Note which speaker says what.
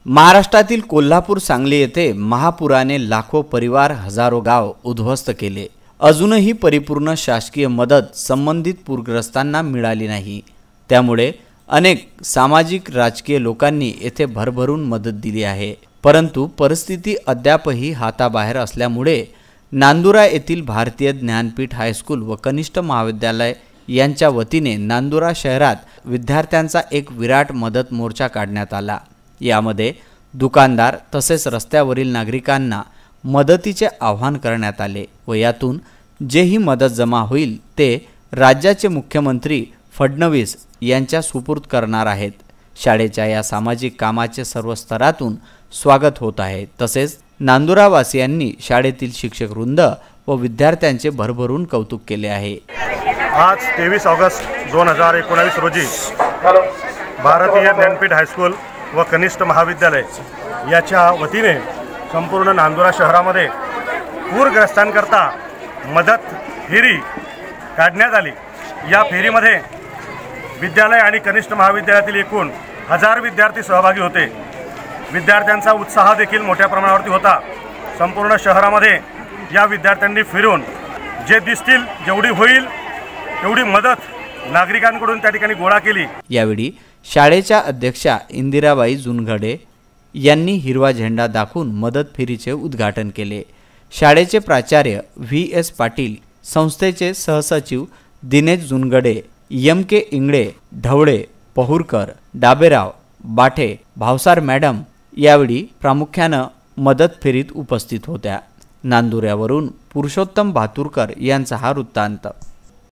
Speaker 1: महाराष्ट्रातील कोल्हापूर सांगली येथे महापुराने लाखो परिवार हजारो गाव उद्ध्वस्त केले। अजूनही परिपूर्ण शासकीय मदत संबंधित पूरग्रस्तांना मिळाली नाही। त्यामुळे अनेक सामाजिक राजकीय लोकांनी येथे भरभरून मदत दिली आहे, परंतु परिस्थिती अद्यापही हाताबाहेर असल्यामुळे नांदुरा येथील भारतीय ज्ञानपीठ हायस्कूल व कनिष्ठ महाविद्यालय यांच्या वतीने नांदुरा शहरात विद्यार्थ्यांचा एक विराट मदत मोर्चा काढण्यात आला। यामध्ये दुकानदार तसेच रस्त्यावरील नागरिकांना मदतीचे आवाहन करण्यात आले व यातून जेही मदत जमा होईल ते राज्याचे मुख्यमंत्री फडणवीस यांच्या सुपूर्द करणार आहेत। शाळेच्या या सामाजिक कामाचे सर्व स्तरातून स्वागत होत आहे। तसेच नांदुरावासियांनी शाळेतील शिक्षक वृंद व विद्यार्थ्यांचे भरभरून कौतुक केले आहे।
Speaker 2: आज 23 ऑगस्ट 2019 रोजी भारतीय ज्ञानपीठ हायस्कूल व कनिष्ठ महाविद्यालय याच्या वतीने संपूर्ण नांदुरा शहरामध्ये पूरग्रस्तांकरता मदत फेरी काढण्यात आली। या फेरीमध्ये विद्यालय आणि कनिष्ठ महाविद्यालयातील एकूण 1000 विद्यार्थी सहभागी होते। विद्यार्थ्यांचा उत्साह देखील मोठ्या प्रमाणावरती होता। संपूर्ण शहरामध्ये या विद्यार्थ्यांनी फिरून जे दिसतील जेवढी होईल तेवढी मदत नागरिकांकडून त्या ठिकाणी गोळा केली।
Speaker 1: यावेळी शाळेच्या अध्यक्षा इंदिराबाई जुनघडे यांनी हिरवा झेंडा दाखवून मदत फेरीचे उद्घाटन केले। शाळेचे प्राचार्य VS पाटील, संस्थेचे सहसचिव दिनेश जुनघडे, MK इंगळे, ढवळे, पहुरकर, डाबेराव, बाठे, भावसार मॅडम यावेळी प्रामुख्याने मदत फेरीत उपस्थित होत्या। नांदुऱ्यावरून पुरुषोत्तम भातुरकर यांचा हा वृत्तांत।